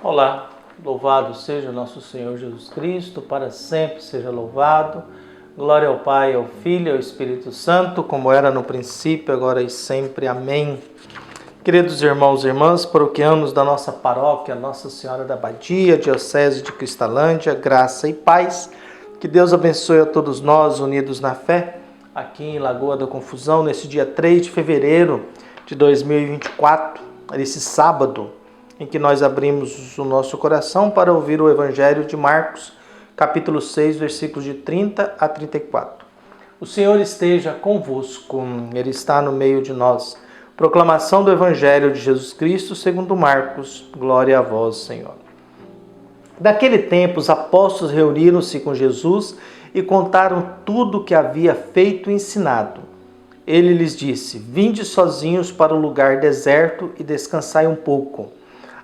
Olá, louvado seja nosso Senhor Jesus Cristo, para sempre seja louvado. Glória ao Pai, ao Filho e ao Espírito Santo, como era no princípio, agora e sempre. Amém. Queridos irmãos e irmãs, paroquianos da nossa paróquia, Nossa Senhora da Abadia, Diocese de Cristalândia, graça e paz. Que Deus abençoe a todos nós, unidos na fé, aqui em Lagoa da Confusão, nesse dia 3 de fevereiro de 2024, nesse sábado, em que nós abrimos o nosso coração para ouvir o Evangelho de Marcos, capítulo 6, versículos de 30 a 34. O Senhor esteja convosco, Ele está no meio de nós. Proclamação do Evangelho de Jesus Cristo segundo Marcos. Glória a vós, Senhor. Daquele tempo, os apóstolos reuniram-se com Jesus e contaram tudo o que havia feito e ensinado. Ele lhes disse: Vinde sozinhos para um lugar deserto e descansai um pouco.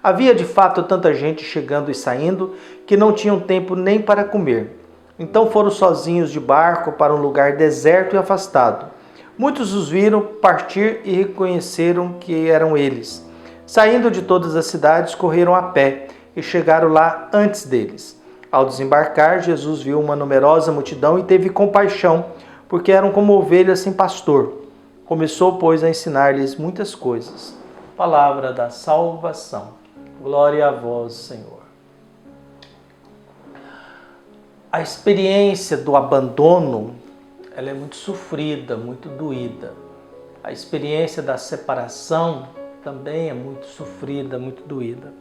Havia de fato tanta gente chegando e saindo que não tinham tempo nem para comer. Então foram sozinhos de barco para um lugar deserto e afastado. Muitos os viram partir e reconheceram que eram eles. Saindo de todas as cidades, correram a pé e chegaram lá antes deles. Ao desembarcar, Jesus viu uma numerosa multidão e teve compaixão, porque eram como ovelhas sem pastor. Começou, pois, a ensinar-lhes muitas coisas. Palavra da salvação. Glória a vós, Senhor. A experiência do abandono, ela é muito sofrida, muito doída. A experiência da separação também é muito sofrida, muito doída.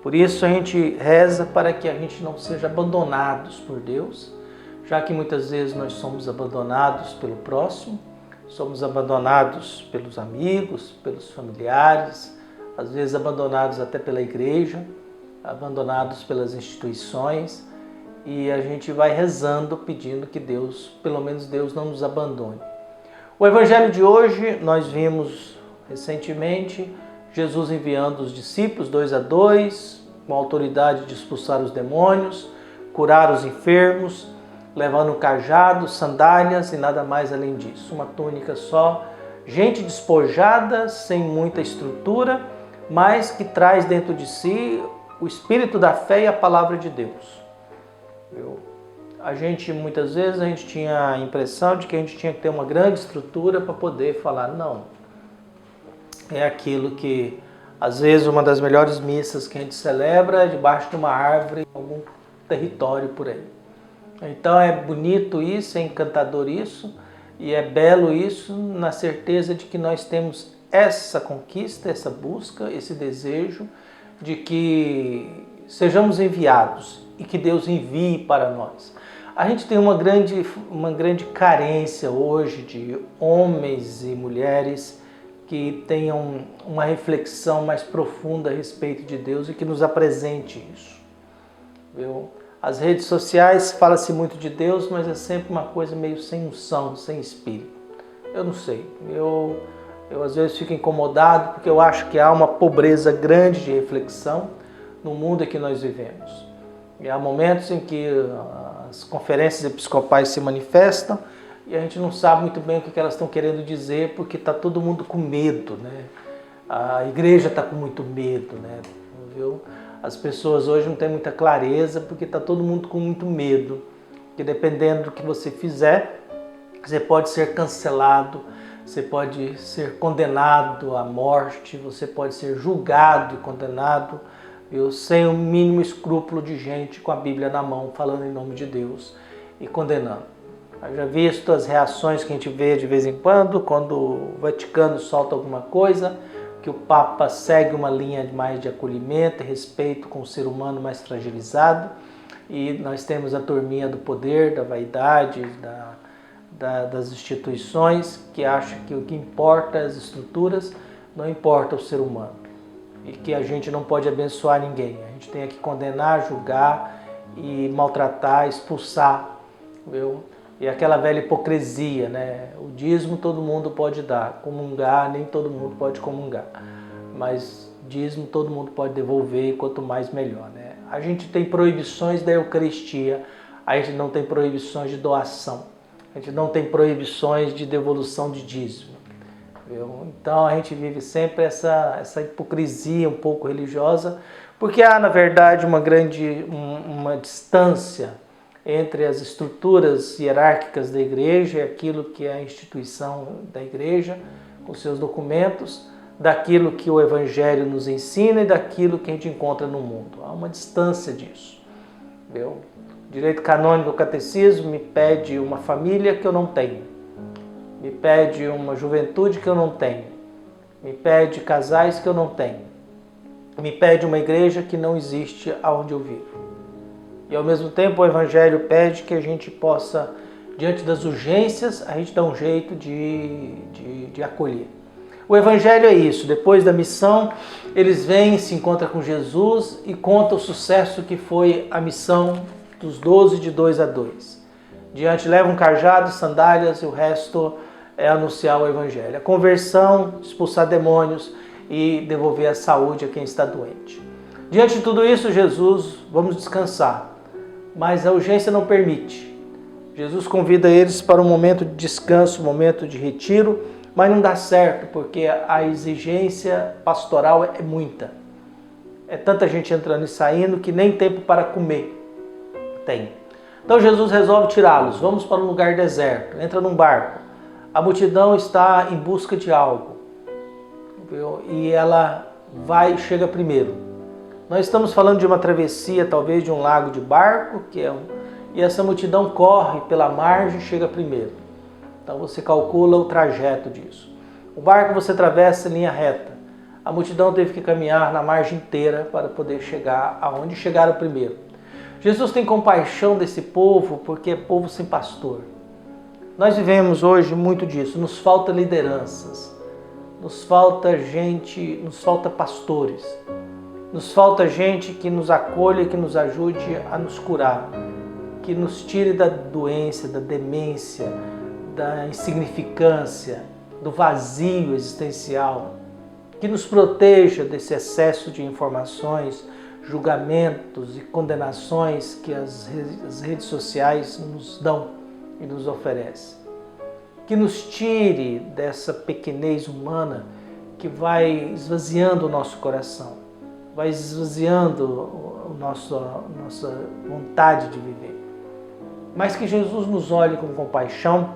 Por isso a gente reza para que a gente não seja abandonados por Deus, já que muitas vezes nós somos abandonados pelo próximo, somos abandonados pelos amigos, pelos familiares, às vezes abandonados até pela igreja, abandonados pelas instituições, e a gente vai rezando pedindo que Deus, pelo menos Deus, não nos abandone. O Evangelho de hoje, nós vimos recentemente Jesus enviando os discípulos 2 a 2, com a autoridade de expulsar os demônios, curar os enfermos, levando cajado, sandálias e nada mais além disso. Uma túnica só, gente despojada, sem muita estrutura, mas que traz dentro de si o espírito da fé e a palavra de Deus. Muitas vezes a gente tinha a impressão de que a gente tinha que ter uma grande estrutura para poder falar, não. É aquilo que, às vezes, uma das melhores missas que a gente celebra é debaixo de uma árvore, em algum território por aí. Então é bonito isso, é encantador isso, e é belo isso, na certeza de que nós temos essa conquista, essa busca, esse desejo de que sejamos enviados e que Deus envie para nós. A gente tem uma grande carência hoje de homens e mulheres que tenham uma reflexão mais profunda a respeito de Deus e que nos apresente isso. As redes sociais fala-se muito de Deus, mas é sempre uma coisa meio sem unção, sem espírito. Eu não sei, eu às vezes fico incomodado porque eu acho que há uma pobreza grande de reflexão no mundo em que nós vivemos. E há momentos em que as conferências episcopais se manifestam e a gente não sabe muito bem o que elas estão querendo dizer porque está todo mundo com medo, né? A igreja está com muito medo, né? Viu? As pessoas hoje não têm muita clareza porque está todo mundo com muito medo. Que dependendo do que você fizer, você pode ser cancelado, você pode ser condenado à morte, você pode ser julgado e condenado, sem o mínimo escrúpulo de gente com a Bíblia na mão, falando em nome de Deus e condenando. Eu já visto as reações que a gente vê de vez em quando o Vaticano solta alguma coisa, que o Papa segue uma linha mais de acolhimento e respeito com o ser humano mais fragilizado, e nós temos a turminha do poder, da vaidade, das instituições, que acha que o que importa é as estruturas, não importa o ser humano. E que a gente não pode abençoar ninguém. A gente tem que condenar, julgar e maltratar, expulsar. E aquela velha hipocrisia, né? O dízimo todo mundo pode dar, comungar nem todo mundo pode comungar. Mas dízimo todo mundo pode devolver, e quanto mais melhor, né? A gente tem proibições da Eucaristia, a gente não tem proibições de doação, a gente não tem proibições de devolução de dízimo. viu? Então a gente vive sempre essa hipocrisia um pouco religiosa, porque há, na verdade, uma distância entre as estruturas hierárquicas da igreja e aquilo que é a instituição da igreja, com seus documentos, daquilo que o Evangelho nos ensina e daquilo que a gente encontra no mundo. Há uma distância disso. Viu? Direito canônico, o catecismo me pede uma família que eu não tenho, me pede uma juventude que eu não tenho, me pede casais que eu não tenho, me pede uma igreja que não existe aonde eu vivo. E ao mesmo tempo o Evangelho pede que a gente possa, diante das urgências, a gente dá um jeito de acolher. O Evangelho é isso, depois da missão, eles vêm, se encontram com Jesus e contam o sucesso que foi a missão dos 12 de 2 a 2. Diante levam um cajado, sandálias e o resto é anunciar o Evangelho. A conversão, expulsar demônios e devolver a saúde a quem está doente. Diante de tudo isso, Jesus, vamos descansar, mas a urgência não permite. Jesus convida eles para um momento de descanso, um momento de retiro, mas não dá certo, porque a exigência pastoral é muita. É tanta gente entrando e saindo que nem tempo para comer tem. Então Jesus resolve tirá-los. Vamos para um lugar deserto. Entra num barco. A multidão está em busca de algo. Viu? E ela chega primeiro. Nós estamos falando de uma travessia, talvez de um lago de barco, e essa multidão corre pela margem e chega primeiro. Então você calcula o trajeto disso. O barco você atravessa em linha reta. A multidão teve que caminhar na margem inteira para poder chegar aonde chegaram primeiro. Jesus tem compaixão desse povo porque é povo sem pastor. Nós vivemos hoje muito disso. Nos falta lideranças, nos falta gente, nos falta pastores, nos falta gente que nos acolha, que nos ajude a nos curar, que nos tire da doença, da demência, da insignificância, do vazio existencial, que nos proteja desse excesso de informações, julgamentos e condenações que as redes sociais nos dão e nos oferecem. Que nos tire dessa pequenez humana que vai esvaziando o nosso coração, vai esvaziando nossa vontade de viver. Mas que Jesus nos olhe com compaixão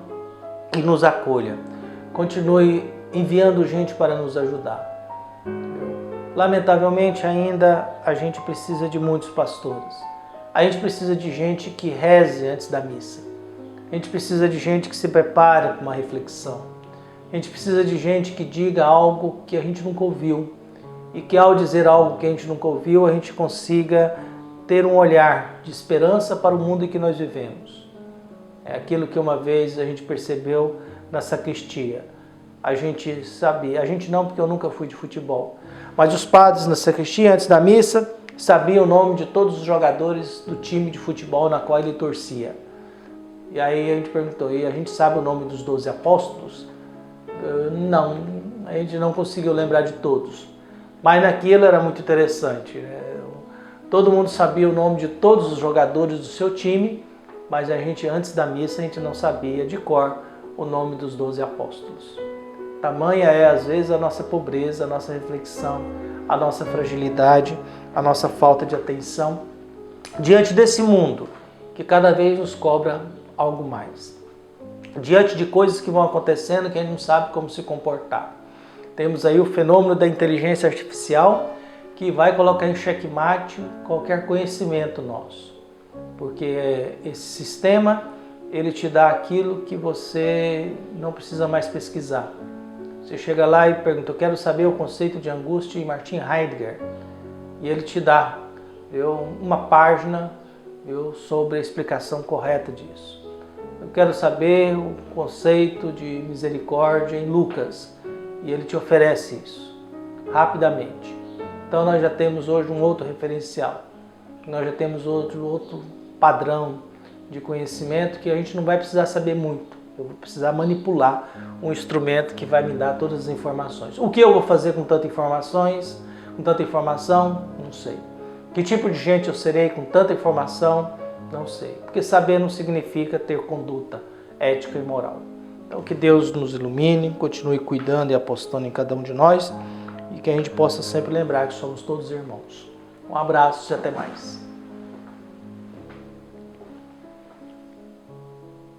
e nos acolha. Continue enviando gente para nos ajudar. Lamentavelmente ainda a gente precisa de muitos pastores. A gente precisa de gente que reze antes da missa. A gente precisa de gente que se prepare para uma reflexão. A gente precisa de gente que diga algo que a gente nunca ouviu. E que ao dizer algo que a gente nunca ouviu, a gente consiga ter um olhar de esperança para o mundo em que nós vivemos. É aquilo que uma vez a gente percebeu na sacristia. A gente sabia, a gente não, porque eu nunca fui de futebol, mas os padres na sacristia, antes da missa, sabiam o nome de todos os jogadores do time de futebol na qual ele torcia. E aí a gente perguntou, e a gente sabe o nome dos 12 apóstolos? Não, a gente não conseguiu lembrar de todos. Mas naquilo era muito interessante, né? Todo mundo sabia o nome de todos os jogadores do seu time, mas a gente, antes da missa, a gente não sabia de cor o nome dos 12 apóstolos. Tamanha é, às vezes, a nossa pobreza, a nossa reflexão, a nossa fragilidade, a nossa falta de atenção diante desse mundo que cada vez nos cobra algo mais. Diante de coisas que vão acontecendo que a gente não sabe como se comportar. Temos aí o fenômeno da inteligência artificial que vai colocar em xeque-mate qualquer conhecimento nosso. Porque esse sistema, ele te dá aquilo que você não precisa mais pesquisar. Você chega lá e pergunta, eu quero saber o conceito de angústia em Martin Heidegger. E ele te dá uma página sobre a explicação correta disso. Eu quero saber o conceito de misericórdia em Lucas. E ele te oferece isso, rapidamente. Então nós já temos hoje um outro referencial. Nós já temos outro padrão de conhecimento que a gente não vai precisar saber muito. Eu vou precisar manipular um instrumento que vai me dar todas as informações. O que eu vou fazer com tantas informações? Com tanta informação? Não sei. Que tipo de gente eu serei com tanta informação? Não sei. Porque saber não significa ter conduta ética e moral. Então que Deus nos ilumine, continue cuidando e apostando em cada um de nós e que a gente possa sempre lembrar que somos todos irmãos. Um abraço e até mais.